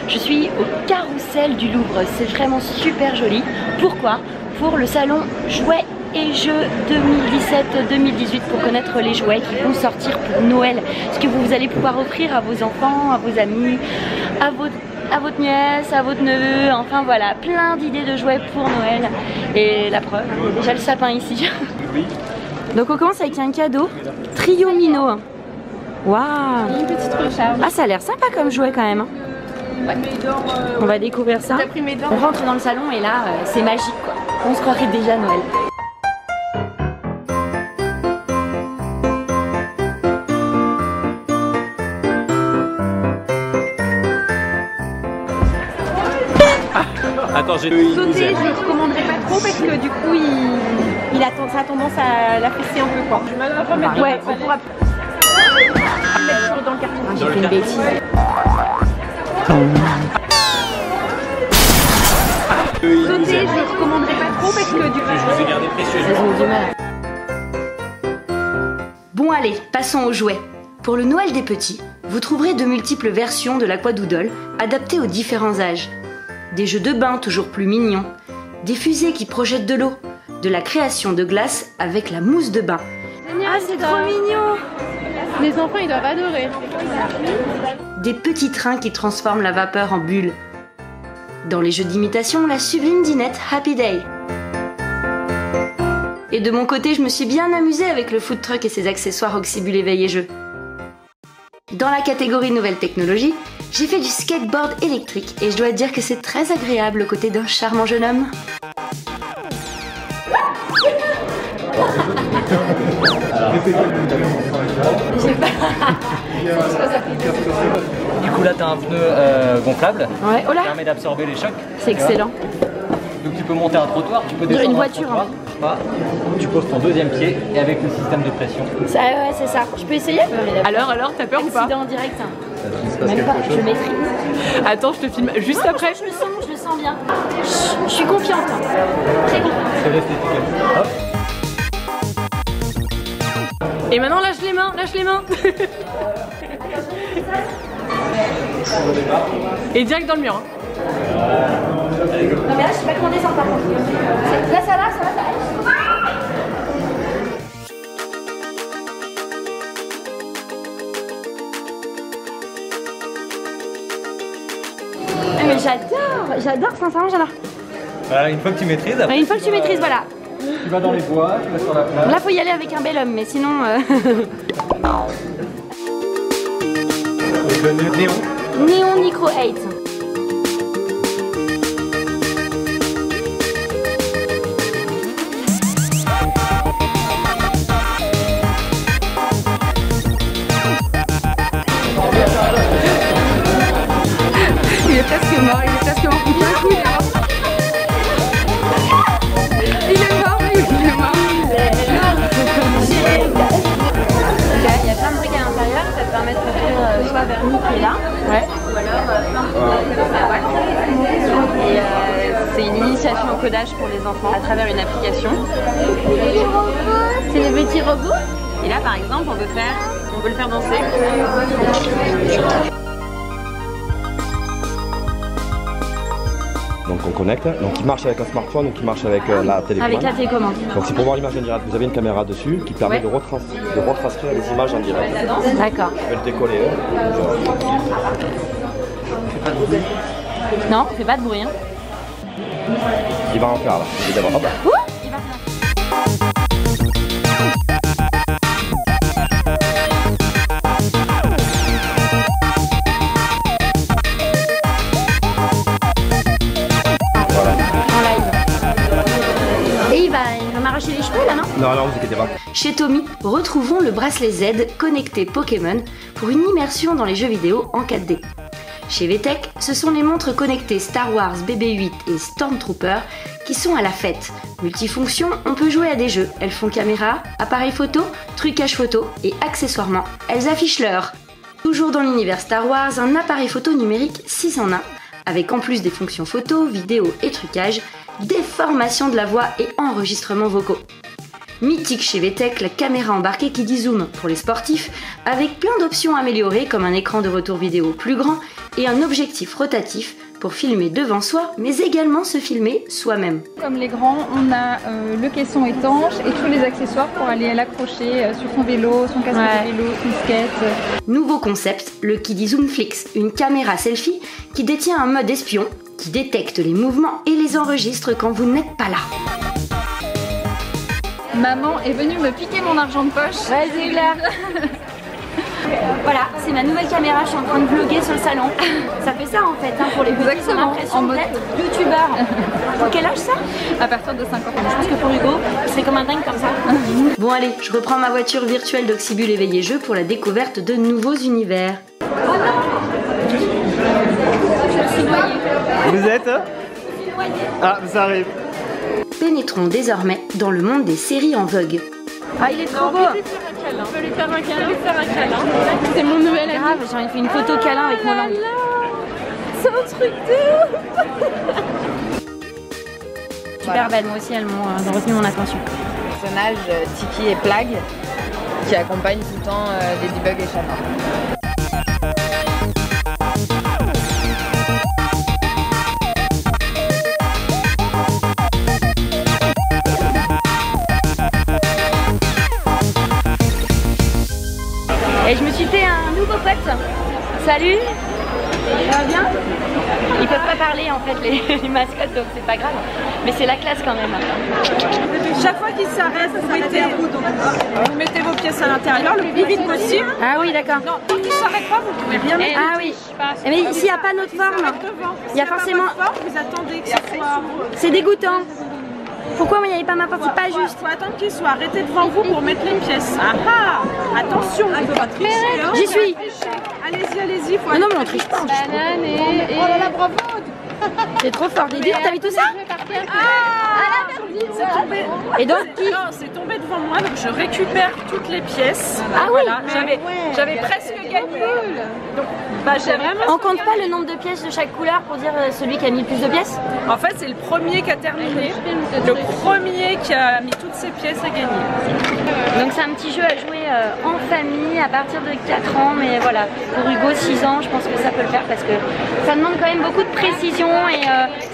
Je suis au Carrousel du Louvre, c'est vraiment super joli. Pourquoi? Pour le salon jouets et jeux 2017-2018 pour connaître les jouets qui vont sortir pour Noël. Ce que vous allez pouvoir offrir à vos enfants, à vos amis, à votre nièce, à votre neveu, enfin voilà, plein d'idées de jouets pour Noël. Et la preuve, il y a déjà le sapin ici. Donc on commence avec un cadeau, Trio Mino. Waouh! Une petite recharge. Ah, ça a l'air sympa comme jouet quand même. Ouais. On va découvrir ça. On rentre dans le salon et là, c'est magique quoi. On se croirait déjà à Noël. Attends, j'ai sauter, je le recommanderais pas trop parce que du coup, ça a tendance à la fesser un peu quoi. Ouais, on pourra mettre dans le carton. J'ai fait une bêtise. Sauter, je le recommanderais pas trop parce que du coup, je vous ai gardé précieux. Elles ont du mal. Bon allez, passons aux jouets. Pour le Noël des petits, vous trouverez de multiples versions de l'Aquadoodle adaptées aux différents âges. Des jeux de bain toujours plus mignons, des fusées qui projettent de l'eau, de la création de glace avec la mousse de bain. Ah, c'est trop mignon! Les enfants, ils doivent adorer. Des petits trains qui transforment la vapeur en bulles. Dans les jeux d'imitation, la sublime dinette Happy Day. Et de mon côté, je me suis bien amusée avec le food truck et ses accessoires Oxybul éveil et jeux. Dans la catégorie nouvelles technologies, j'ai fait du skateboard électrique et je dois dire que c'est très agréable aux côtés d'un charmant jeune homme. Du coup là t'as un pneu gonflable Ouais, oh là, qui permet d'absorber les chocs. c'est excellent. Donc tu peux monter un trottoir, tu peux Dirait descendre une un voiture, trottoir, pas. Tu poses ton deuxième pied et avec le système de pression. Ça, ouais, c'est ça. Je peux essayer? Alors, t'as peur ou pas? Accident en direct. Hein. Il se passe Même quelque pas, chose. je maîtrise. Attends, je te filme juste Ouais, après. Je le sens bien. Je suis confiante. Très confiante. C'est resté efficace. Hop. Et maintenant, lâche les mains, lâche les mains. Et direct dans le mur. Hein. Non mais là, je sais pas comment descendre par contre. Là, ça va. Mais j'adore, sincèrement, j'adore. Voilà, une fois que tu maîtrises, après, Une fois que tu maîtrises, voilà. tu vas dans les bois, tu vas sur la plage. Là, faut y aller avec un bel homme, mais sinon. Le néon. Néon Micro 8. Il est presque mort, Putain, coup, il est mort. Il est mort. Il y a plein de briques à l'intérieur, ça te permet de construire soit vernis qui est là, Ouais. ou alors plein de trucs à boîte. Et c'est une initiation au codage pour les enfants à travers une application. C'est les petits robots. Et là par exemple on peut le faire danser. Donc on connecte, donc il marche avec un smartphone, donc il marche avec la télécommande. Avec la télécommande. Donc c'est pour voir l'image en direct, vous avez une caméra dessus qui permet de retranscrire les images en direct. D'accord. Je vais le décoller. Non, on fait pas de bruit. Hein. Il va en faire là, je vais d'abord. Hop. Il va faire. M'arracher les cheveux là, non? Non, vous inquiétez pas. Chez Tommy, retrouvons le bracelet Z connecté Pokémon pour une immersion dans les jeux vidéo en 4D. Chez VTech, ce sont les montres connectées Star Wars BB-8 et Stormtrooper qui sont à la fête. Multifonction, on peut jouer à des jeux. Elles font caméra, appareil photo, trucage photo et accessoirement, elles affichent l'heure. Toujours dans l'univers Star Wars, un appareil photo numérique 6 en 1, avec en plus des fonctions photo, vidéo et trucage, déformation de la voix et enregistrements vocaux. Mythique chez VTech, la caméra embarquée qui dit zoom pour les sportifs, avec plein d'options améliorées comme un écran de retour vidéo plus grand et un objectif rotatif pour filmer devant soi, mais également se filmer soi-même. Comme les grands, on a le caisson étanche et tous les accessoires pour aller l'accrocher sur son vélo, son casque de vélo, son skate. Nouveau concept, le Kiddy Zoomflix, une caméra selfie qui détient un mode espion, qui détecte les mouvements et les enregistre quand vous n'êtes pas là. Maman est venue me piquer mon argent de poche. Vas-y Claire. Voilà, c'est ma nouvelle caméra, je suis en train de vlogger sur le salon. Ça fait ça en fait, hein, pour les petits, on a l'impression d'être youtubeur. Pour quel âge ça? À partir de 50 ans. Je pense que pour Hugo, c'est comme un dingue comme ça. Bon allez, je reprends ma voiture virtuelle d'Oxybul éveillé jeu pour la découverte de nouveaux univers. Vous êtes? Ah, ça arrive. Pénétrons désormais dans le monde des séries en vogue. Ah, il est trop beau! On peut lui faire un câlin. C'est mon nouvel ami. Grave, j'ai fait une photo câlin avec mon langue. C'est un truc de ouf. Super belle, moi aussi elles m'ont retenu mon attention. Personnage Tiki et Plague qui accompagnent tout le temps Ladybug et Chat. Et je me suis fait un nouveau pote. Salut. Ça va bien? Ils peuvent pas parler en fait les mascottes, donc c'est pas grave. Mais c'est la classe quand même. Chaque fois qu'il s'arrête, vous mettez vos pièces à l'intérieur le plus vite possible. Ah oui, d'accord. Non, tant qu'il s'arrête pas, vous pouvez bien mettre. Ah oui. Mais s'il n'y a pas notre forme, il y a forcément. Vous attendez que ce soit. C'est dégoûtant. Pourquoi moi il n'y avait pas ma porte? C'est pas juste. Faut attendre qu'il soit arrêté devant vous pour mettre les pièces. Ah ah! Attention, on peut pas tricher. J'y suis. Allez-y, faut. Non mais on triche pas. Banane et... Oh là là, bravo! C'est trop fort. Des durs, t'as vu tout ça? C'est tombé. Et donc qui? Non, c'est tombé devant moi, donc je récupère toutes les pièces. Ah voilà, oui. j'avais presque gagné. Donc, bah, j'ai vraiment. On compte pas le nombre de pièces de chaque couleur pour dire celui qui a mis le plus de pièces? En fait, c'est le premier qui a terminé. Le premier qui a mis toutes ses pièces a gagné. Donc c'est un petit jeu à jouer en famille à partir de 4 ans, mais voilà, pour Hugo 6 ans, je pense que ça peut le faire parce que ça demande quand même beaucoup de précision et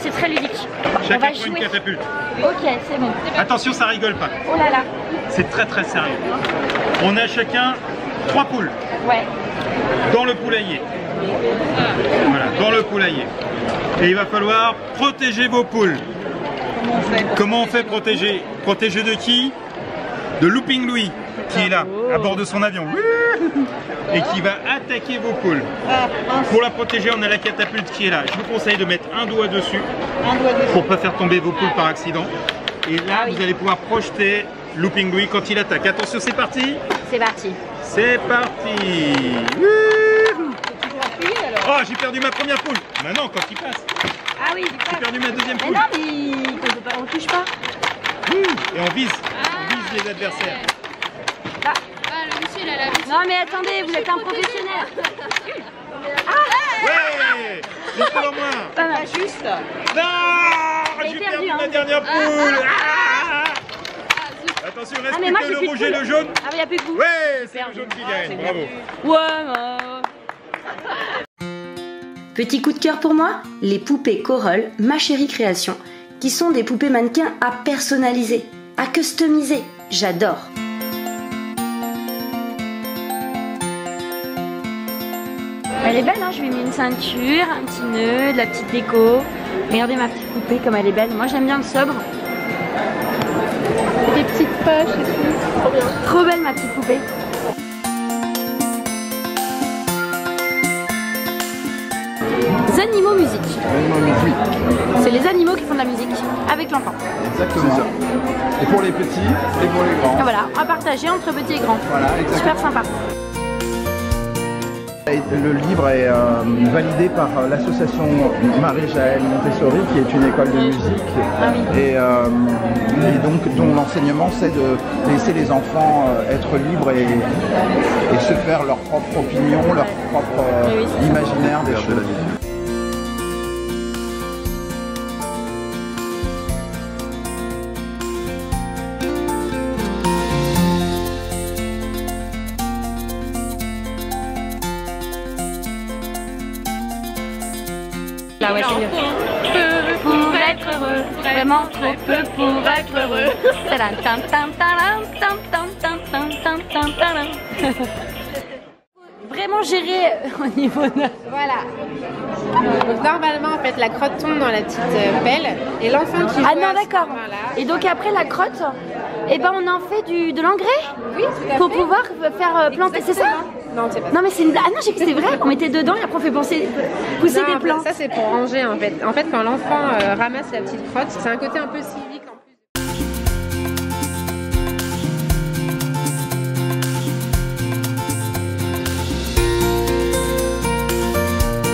c'est très ludique. Chacun prend une catapulte. Ok, c'est bon. Attention, ça rigole pas. Oh là là. C'est très très sérieux. On a chacun 3 poules. Ouais. Dans le poulailler. Voilà, dans le poulailler. Et il va falloir protéger vos poules. Comment on fait protéger? Protéger de qui? De Looping Louis, qui est là, à bord de son avion. Et qui va attaquer vos poules. Pour la protéger, on a la catapulte qui est là. Je vous conseille de mettre un doigt dessus pour ne pas faire tomber vos poules par accident. Et là, vous allez pouvoir projeter Looping Louis quand il attaque. Attention, c'est parti. C'est parti. C'est parti. Oh, j'ai perdu ma première poule. Maintenant, quand il passe. Ah oui. J'ai perdu ma deuxième Mais poule. non, mais on touche pas. Et on vise les adversaires. Non mais attendez, vous êtes un professionnel. Ouais. Une poule en moins. Pas mal. Juste. Non, j'ai perdu ma dernière poule. Attention, il reste mais plus moi, que j'ai le plus de rouge et poule. le jaune. Ah mais y a plus de goût. Ouais, c'est le jaune qui gagne. Bravo. Ouais. Petit coup de cœur pour moi, les poupées Coral, ma chérie création, qui sont des poupées mannequins à personnaliser, à customiser. J'adore. Elle est belle, hein, je lui ai mis une ceinture, un petit nœud, de la petite déco. Regardez ma petite poupée comme elle est belle. Moi j'aime bien le sobre. Des petites poches et tout. Trop bien. Trop belle ma petite poupée. Les animaux musique. C'est les animaux qui font de la musique avec l'enfant. Exactement. Et pour les petits et pour les grands. Et voilà, à partager entre petits et grands. Voilà, exactement. Super sympa. Le livre est validé par l'association Marie-Jaël Montessori, qui est une école de musique, et donc dont l'enseignement c'est de laisser les enfants être libres et se faire leur propre opinion, leur propre imaginaire des choses. Là, ouais, c'est mieux. Pour être heureux, vraiment trop peu pour être heureux. Vraiment géré au niveau de... Voilà. Donc normalement en fait la crotte tombe dans la petite pelle et l'enfant qui joue Ah non d'accord. Et donc après la crotte, eh ben on en fait de l'engrais. Oui, tout à pour fait. pouvoir faire planter, c'est ça? Non, c'est pas ça. Non mais c'est une blague. Ah non, j'ai cru que c'était vrai. On mettait dedans et après on fait pousser Non, des plantes. Ça c'est pour ranger en fait. En fait quand l'enfant ramasse la petite crotte, c'est un côté un peu civique.